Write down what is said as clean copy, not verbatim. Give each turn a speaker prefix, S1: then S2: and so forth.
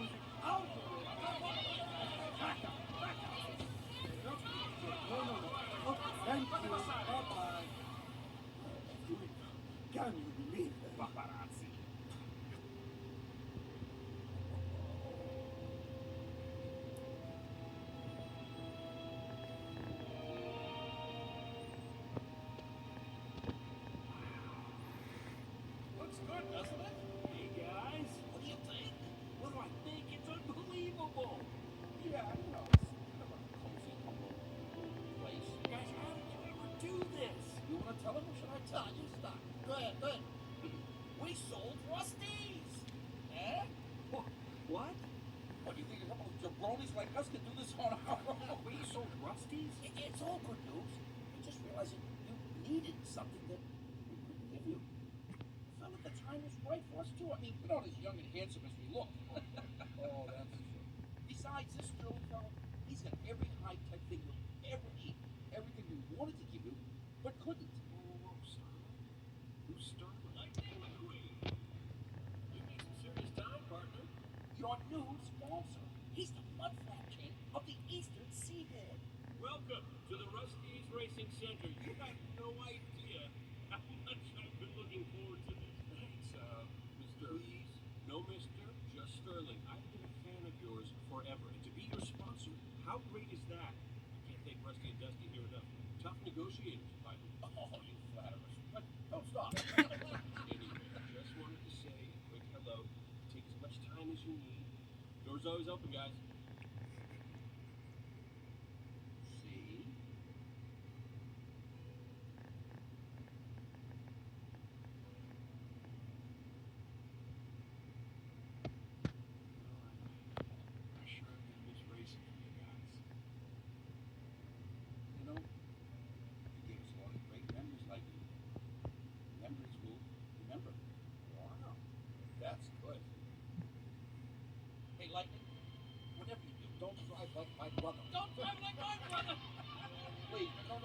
S1: music. I'll do it. Back up. No. Oh, thank you. Bye-bye. Can you believe that?
S2: Paparazzi. Looks good, doesn't it? Hey guys, what do you think? What do I think? It's unbelievable. Yeah, I know. It's kind of a cozy little place. Guys, how did you ever do this? You want to tell them or should I tell you? Stop. Go ahead. We sold RUST-EZE. Eh? What? What, do you think a couple of jabronis like us could do this on our own? We sold RUST-EZE? It's all good news. I just realized that you needed something that we couldn't give you. I felt like the time was right for us, too. I mean, we're not as young and handsome as we look. Oh, that's true. Besides, this Sterling fellow, he's got every high-tech thing you'll ever need. Everything we wanted to give you, but couldn't. Whoa, Sterling? Who's Sterling? Lightning McQueen. You need some serious time, partner. Your new sponsor. He's the mudflap king of the Eastern Seaboard. Welcome to the RUST-EZE Racing Center. You have no idea how much I've been looking forward to this. Thanks, Mr. Please. No, mister, just Sterling. I've been a fan of yours forever. And to be your sponsor, how great is that? I can't thank Rusty and Dusty here enough. Tough negotiators, by the way. Oh, you flatter us. But don't stop. Anyway, just wanted to say a quick hello. Take as much time as you need. Door's always open, guys. See? I sure am gonna miss racing for you guys. You know, you gave us a lot of great memories, like memories we'll remember. Wow, that's good. Hey, Lightning, whatever you do, don't drive like my brother. Don't drive like my brother! Please, no,